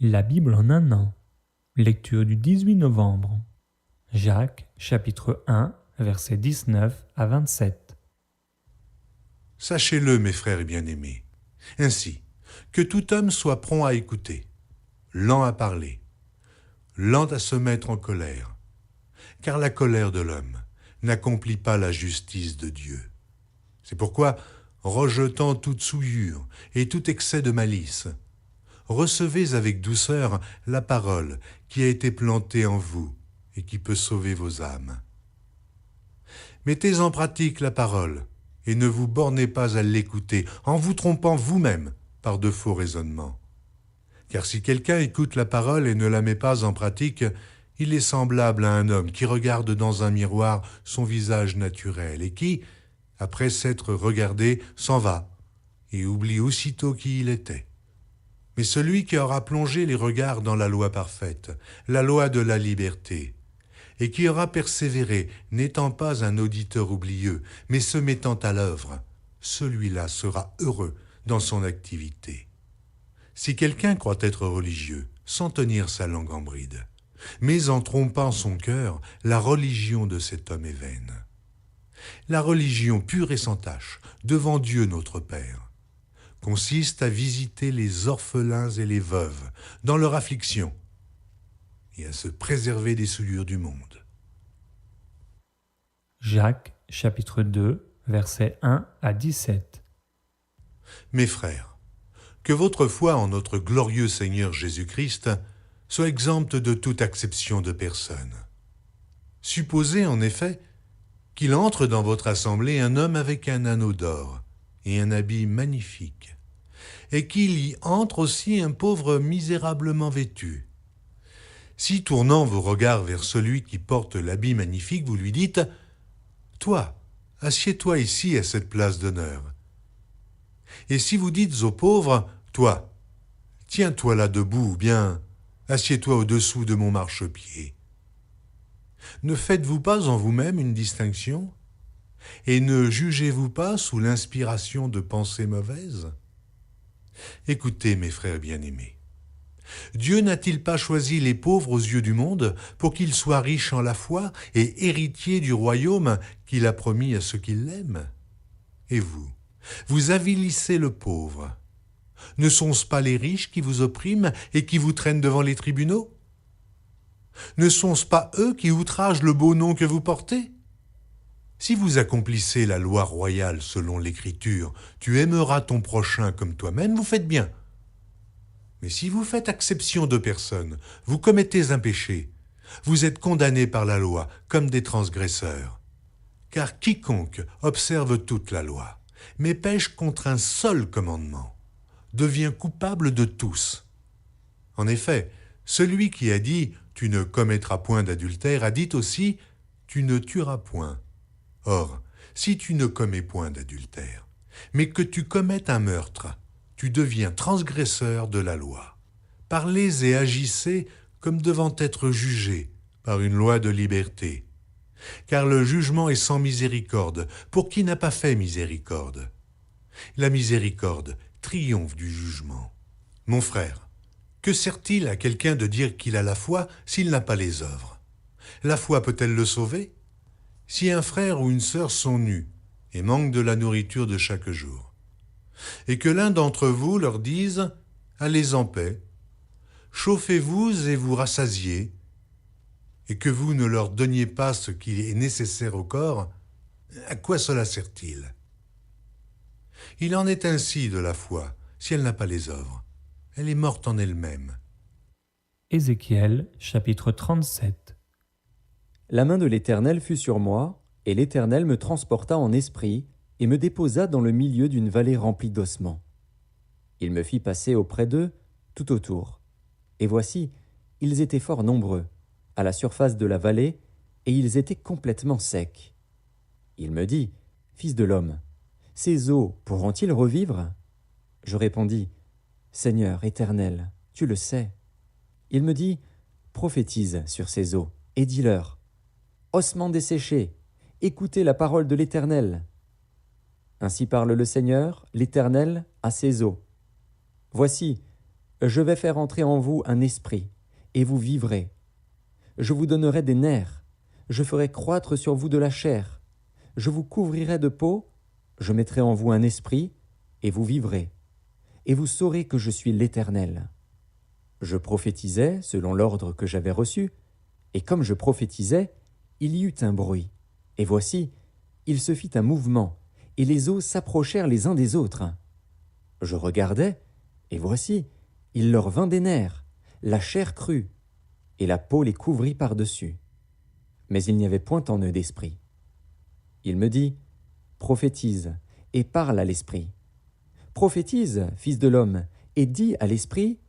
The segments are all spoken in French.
La Bible en un an. Lecture du 18 novembre. Jacques, chapitre 1, versets 19 à 27. Sachez-le, mes frères bien-aimés, ainsi que tout homme soit prompt à écouter, lent à parler, lent à se mettre en colère, car la colère de l'homme n'accomplit pas la justice de Dieu. C'est pourquoi, rejetant toute souillure et tout excès de malice, recevez avec douceur la parole qui a été plantée en vous et qui peut sauver vos âmes. Mettez en pratique la parole et ne vous bornez pas à l'écouter en vous trompant vous-même par de faux raisonnements. Car si quelqu'un écoute la parole et ne la met pas en pratique, il est semblable à un homme qui regarde dans un miroir son visage naturel et qui, après s'être regardé, s'en va et oublie aussitôt qui il était. Mais celui qui aura plongé les regards dans la loi parfaite, la loi de la liberté, et qui aura persévéré, n'étant pas un auditeur oublieux, mais se mettant à l'œuvre, celui-là sera heureux dans son activité. Si quelqu'un croit être religieux, sans tenir sa langue en bride, mais en trompant son cœur, la religion de cet homme est vaine. La religion pure et sans tache, devant Dieu notre Père, consiste à visiter les orphelins et les veuves dans leur affliction et à se préserver des souillures du monde. Jacques, chapitre 2, versets 1 à 17. Mes frères, que votre foi en notre glorieux Seigneur Jésus-Christ soit exempte de toute acception de personne. Supposez en effet qu'il entre dans votre assemblée un homme avec un anneau d'or et un habit magnifique, et qu'il y entre aussi un pauvre misérablement vêtu. Si, tournant vos regards vers celui qui porte l'habit magnifique, vous lui dites « Toi, assieds-toi ici à cette place d'honneur ». Et si vous dites au pauvre « Toi, tiens-toi là debout » ou bien « Assieds-toi au-dessous de mon marchepied », ne faites-vous pas en vous-même une distinction? Et ne jugez-vous pas sous l'inspiration de pensées mauvaises? Écoutez, mes frères bien-aimés, Dieu n'a-t-il pas choisi les pauvres aux yeux du monde pour qu'ils soient riches en la foi et héritiers du royaume qu'il a promis à ceux qui l'aiment? Et vous, vous avilissez le pauvre. Ne sont-ce pas les riches qui vous oppriment et qui vous traînent devant les tribunaux? Ne sont-ce pas eux qui outragent le beau nom que vous portez? Si vous accomplissez la loi royale selon l'Écriture, tu aimeras ton prochain comme toi-même, vous faites bien. Mais si vous faites exception de personne, vous commettez un péché, vous êtes condamnés par la loi comme des transgresseurs. Car quiconque observe toute la loi, mais pêche contre un seul commandement, devient coupable de tous. En effet, celui qui a dit « tu ne commettras point d'adultère » a dit aussi « tu ne tueras point ». Or, si tu ne commets point d'adultère, mais que tu commettes un meurtre, tu deviens transgresseur de la loi. Parlez et agissez comme devant être jugés par une loi de liberté. Car le jugement est sans miséricorde pour qui n'a pas fait miséricorde. La miséricorde triomphe du jugement. Mon frère, que sert-il à quelqu'un de dire qu'il a la foi s'il n'a pas les œuvres? La foi peut-elle le sauver? Si un frère ou une sœur sont nus et manquent de la nourriture de chaque jour, et que l'un d'entre vous leur dise « Allez en paix, chauffez-vous et vous rassasiez », et que vous ne leur donniez pas ce qui est nécessaire au corps, à quoi cela sert-il? Il en est ainsi de la foi, si elle n'a pas les œuvres. Elle est morte en elle-même. Ézéchiel, chapitre 37. La main de l'Éternel fut sur moi, et l'Éternel me transporta en esprit, et me déposa dans le milieu d'une vallée remplie d'ossements. Il me fit passer auprès d'eux, tout autour. Et voici, ils étaient fort nombreux, à la surface de la vallée, et ils étaient complètement secs. Il me dit, « Fils de l'homme, ces eaux pourront-ils revivre ?» Je répondis, « Seigneur éternel, tu le sais. » Il me dit, « Prophétise sur ces eaux, et dis-leur, « Ossements desséchés, écoutez la parole de l'Éternel. Ainsi parle le Seigneur, l'Éternel, à ces eaux. Voici, Je vais faire entrer en vous un esprit, et vous vivrez. Je vous donnerai des nerfs, je ferai croître sur vous de la chair. Je vous couvrirai de peau, je mettrai en vous un esprit, et vous vivrez. Et vous saurez que je suis l'Éternel. Je prophétisais selon l'ordre que j'avais reçu, et comme je prophétisais, il y eut un bruit. Et voici, il se fit un mouvement, et les eaux s'approchèrent les uns des autres. Je regardais, et voici, il leur vint des nerfs, la chair crut, et la peau les couvrit par-dessus. Mais il n'y avait point en eux d'esprit. Il me dit, prophétise, et parle à l'esprit. Prophétise, fils de l'homme, et dis à l'esprit,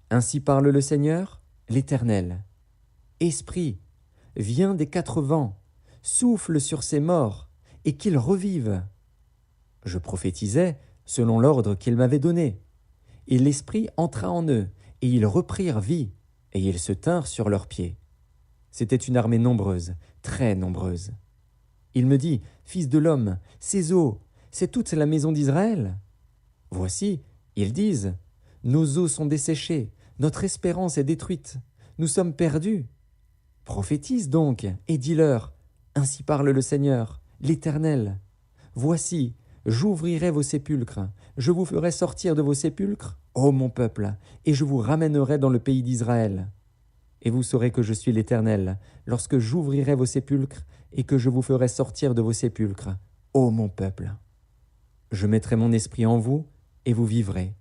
ainsi parle le Seigneur, l'Éternel. Esprit, viens des quatre vents, souffle sur ces morts, et qu'ils revivent. Je prophétisais selon l'ordre qu'il m'avait donné. Et l'Esprit entra en eux, et ils reprirent vie, et ils se tinrent sur leurs pieds. C'était une armée nombreuse, très nombreuse. Il me dit, fils de l'homme, ces eaux, c'est toute la maison d'Israël. Voici, ils disent, nos eaux sont desséchées, notre espérance est détruite, nous sommes perdus. Prophétise donc, et dis-leur, ainsi parle le Seigneur, l'Éternel. Voici, j'ouvrirai vos sépulcres, je vous ferai sortir de vos sépulcres, ô mon peuple, et je vous ramènerai dans le pays d'Israël. Et vous saurez que je suis l'Éternel, lorsque j'ouvrirai vos sépulcres, et que je vous ferai sortir de vos sépulcres, ô mon peuple. Je mettrai mon esprit en vous, et vous vivrez.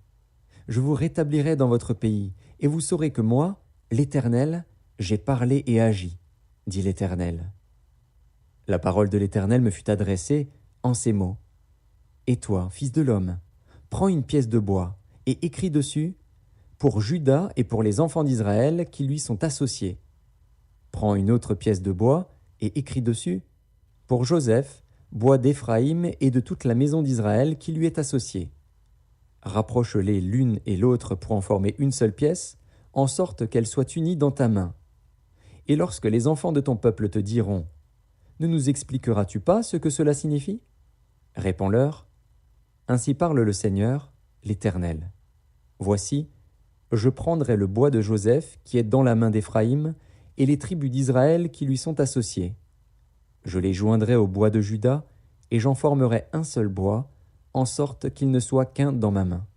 Je vous rétablirai dans votre pays, et vous saurez que moi, l'Éternel, j'ai parlé et agi, dit l'Éternel. La parole de l'Éternel me fut adressée en ces mots. Et toi, fils de l'homme, prends une pièce de bois et écris dessus « Pour Juda et pour les enfants d'Israël qui lui sont associés ». Prends une autre pièce de bois et écris dessus « Pour Joseph, bois d'Éphraïm et de toute la maison d'Israël qui lui est associée ». Rapproche-les l'une et l'autre pour en former une seule pièce, en sorte qu'elles soient unies dans ta main. Et lorsque les enfants de ton peuple te diront « Ne nous expliqueras-tu pas ce que cela signifie ?» Réponds-leur « Ainsi parle le Seigneur, l'Éternel. Voici, je prendrai le bois de Joseph qui est dans la main d'Éphraïm et les tribus d'Israël qui lui sont associées. Je les joindrai au bois de Juda et j'en formerai un seul bois, en sorte qu'il ne soit qu'un dans ma main.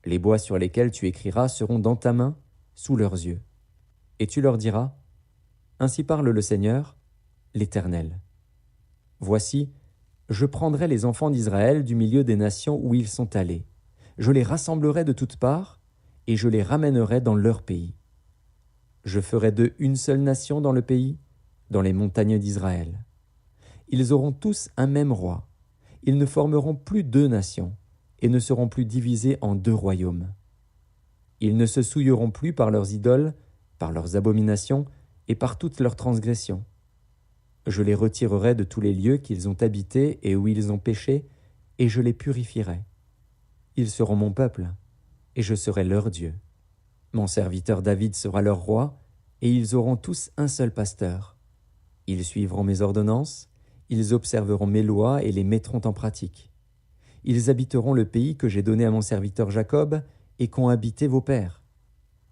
Les bois sur lesquels tu écriras seront dans ta main, sous leurs yeux. Et tu leur diras, ainsi parle le Seigneur, l'Éternel. Voici, je prendrai les enfants d'Israël du milieu des nations où ils sont allés. Je les rassemblerai de toutes parts, et je les ramènerai dans leur pays. Je ferai d'eux une seule nation dans le pays, dans les montagnes d'Israël. Ils auront tous un même roi. Ils ne formeront plus deux nations, et ne seront plus divisés en deux royaumes. Ils ne se souilleront plus par leurs idoles, par leurs abominations, et par toutes leurs transgressions. Je les retirerai de tous les lieux qu'ils ont habités et où ils ont péché, et je les purifierai. Ils seront mon peuple, et je serai leur Dieu. Mon serviteur David sera leur roi, et ils auront tous un seul pasteur. Ils suivront mes ordonnances, ils observeront mes lois et les mettront en pratique. Ils habiteront le pays que j'ai donné à mon serviteur Jacob et qu'ont habité vos pères.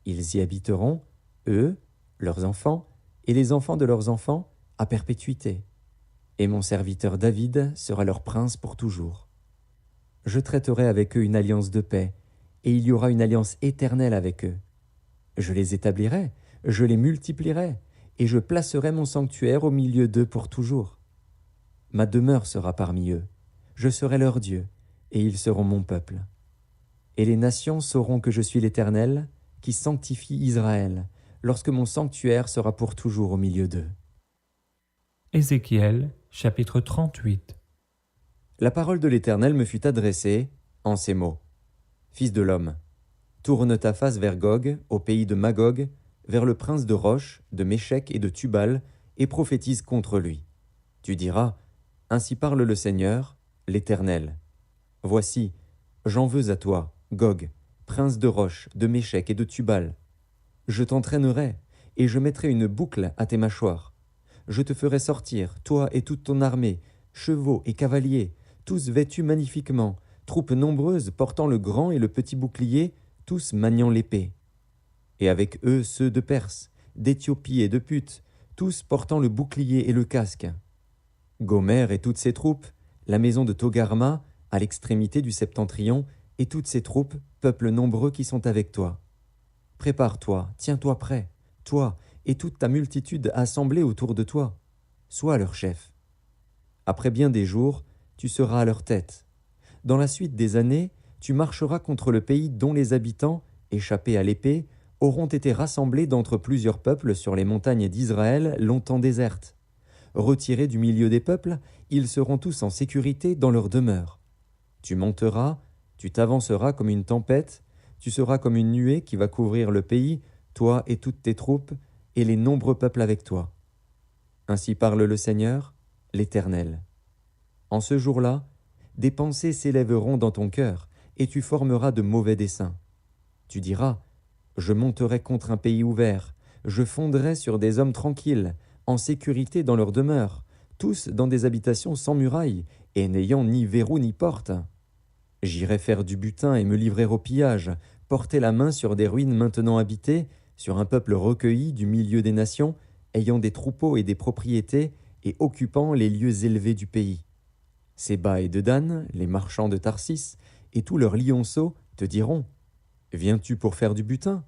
Ils y habiteront, eux, leurs enfants, et les enfants de leurs enfants, à perpétuité. Et mon serviteur David sera leur prince pour toujours. Je traiterai avec eux une alliance de paix, et il y aura une alliance éternelle avec eux. Je les établirai, je les multiplierai, et je placerai mon sanctuaire au milieu d'eux pour toujours. Ma demeure sera parmi eux, je serai leur Dieu, et ils seront mon peuple. Et les nations sauront que je suis l'Éternel, qui sanctifie Israël, lorsque mon sanctuaire sera pour toujours au milieu d'eux. Ézéchiel, chapitre 38. La parole de l'Éternel me fut adressée en ces mots. Fils de l'homme, tourne ta face vers Gog, au pays de Magog, vers le prince de Roche, de Méchec et de Tubal, et prophétise contre lui. Tu diras, ainsi parle le Seigneur, l'Éternel. Voici, j'en veux à toi, Gog, prince de Roche, de Méchec et de Tubal. Je t'entraînerai, et je mettrai une boucle à tes mâchoires. Je te ferai sortir, toi et toute ton armée, chevaux et cavaliers, tous vêtus magnifiquement, troupes nombreuses portant le grand et le petit bouclier, tous maniant l'épée. Et avec eux ceux de Perse, d'Éthiopie et de Put, tous portant le bouclier et le casque. Gomère et toutes ses troupes, la maison de Togarma, à l'extrémité du septentrion, et toutes ses troupes, peuple nombreux qui sont avec toi. Prépare-toi, tiens-toi prêt, toi et toute ta multitude assemblée autour de toi. Sois leur chef. Après bien des jours, tu seras à leur tête. Dans la suite des années, tu marcheras contre le pays dont les habitants, échappés à l'épée, auront été rassemblés d'entre plusieurs peuples sur les montagnes d'Israël longtemps désertes. Retirés du milieu des peuples, ils seront tous en sécurité dans leur demeure. Tu monteras, tu t'avanceras comme une tempête, tu seras comme une nuée qui va couvrir le pays, toi et toutes tes troupes, et les nombreux peuples avec toi. Ainsi parle le Seigneur, l'Éternel. En ce jour-là, des pensées s'élèveront dans ton cœur, et tu formeras de mauvais desseins. Tu diras, je monterai contre un pays ouvert, je fonderai sur des hommes tranquilles, en sécurité dans leur demeure, tous dans des habitations sans murailles, et n'ayant ni verrou ni porte. J'irai faire du butin et me livrer au pillage, porter la main sur des ruines maintenant habitées, sur un peuple recueilli du milieu des nations, ayant des troupeaux et des propriétés, et occupant les lieux élevés du pays. Séba et Dedan, les marchands de Tarsis, et tous leurs lionceaux te diront « Viens-tu pour faire du butin ?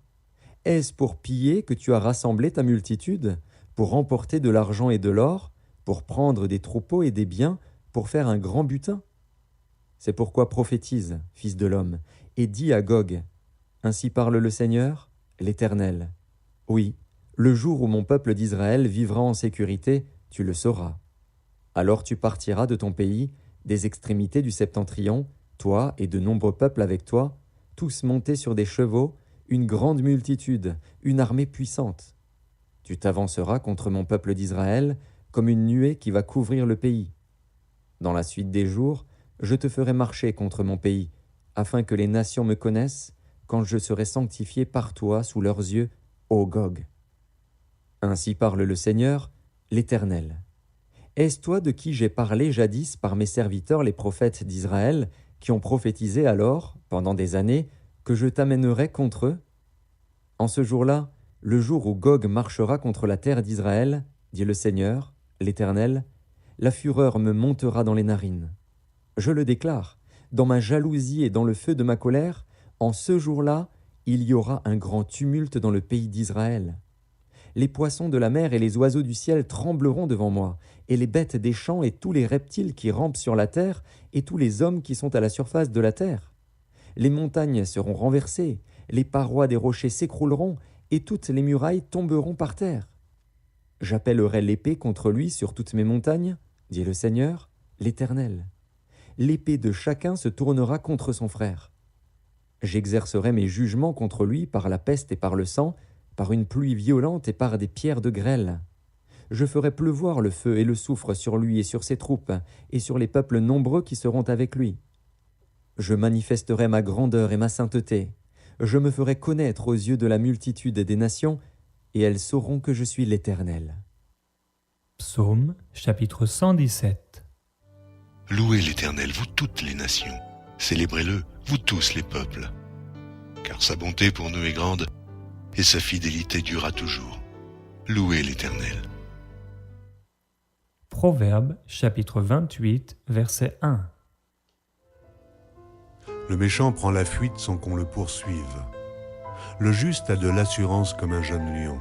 Est-ce pour piller que tu as rassemblé ta multitude, pour remporter de l'argent et de l'or, pour prendre des troupeaux et des biens, pour faire un grand butin ? C'est pourquoi prophétise, fils de l'homme, et dis à Gog, ainsi parle le Seigneur, l'Éternel. Oui, le jour où mon peuple d'Israël vivra en sécurité, tu le sauras. Alors tu partiras de ton pays, des extrémités du septentrion, toi et de nombreux peuples avec toi, tous montés sur des chevaux, une grande multitude, une armée puissante. Tu t'avanceras contre mon peuple d'Israël, comme une nuée qui va couvrir le pays. Dans la suite des jours, je te ferai marcher contre mon pays, afin que les nations me connaissent, quand je serai sanctifié par toi sous leurs yeux, ô Gog. Ainsi parle le Seigneur, l'Éternel. Est-ce toi de qui j'ai parlé jadis par mes serviteurs les prophètes d'Israël, qui ont prophétisé alors, pendant des années, que je t'amènerai contre eux ? En ce jour-là, le jour où Gog marchera contre la terre d'Israël, dit le Seigneur, l'Éternel, la fureur me montera dans les narines. Je le déclare, dans ma jalousie et dans le feu de ma colère, en ce jour-là, il y aura un grand tumulte dans le pays d'Israël. Les poissons de la mer et les oiseaux du ciel trembleront devant moi, et les bêtes des champs et tous les reptiles qui rampent sur la terre, et tous les hommes qui sont à la surface de la terre. Les montagnes seront renversées, les parois des rochers s'écrouleront, et toutes les murailles tomberont par terre. J'appellerai l'épée contre lui sur toutes mes montagnes, dit le Seigneur, l'Éternel. L'épée de chacun se tournera contre son frère. J'exercerai mes jugements contre lui par la peste et par le sang, par une pluie violente et par des pierres de grêle. Je ferai pleuvoir le feu et le soufre sur lui et sur ses troupes, et sur les peuples nombreux qui seront avec lui. Je manifesterai ma grandeur et ma sainteté. Je me ferai connaître aux yeux de la multitude des nations, et elles sauront que je suis l'Éternel. Psaume chapitre 117. Louez l'Éternel, vous toutes les nations. Célébrez-le, vous tous les peuples. Car sa bonté pour nous est grande, et sa fidélité durera toujours. Louez l'Éternel. Proverbe chapitre 28, verset 1. Le méchant prend la fuite sans qu'on le poursuive. Le juste a de l'assurance comme un jeune lion.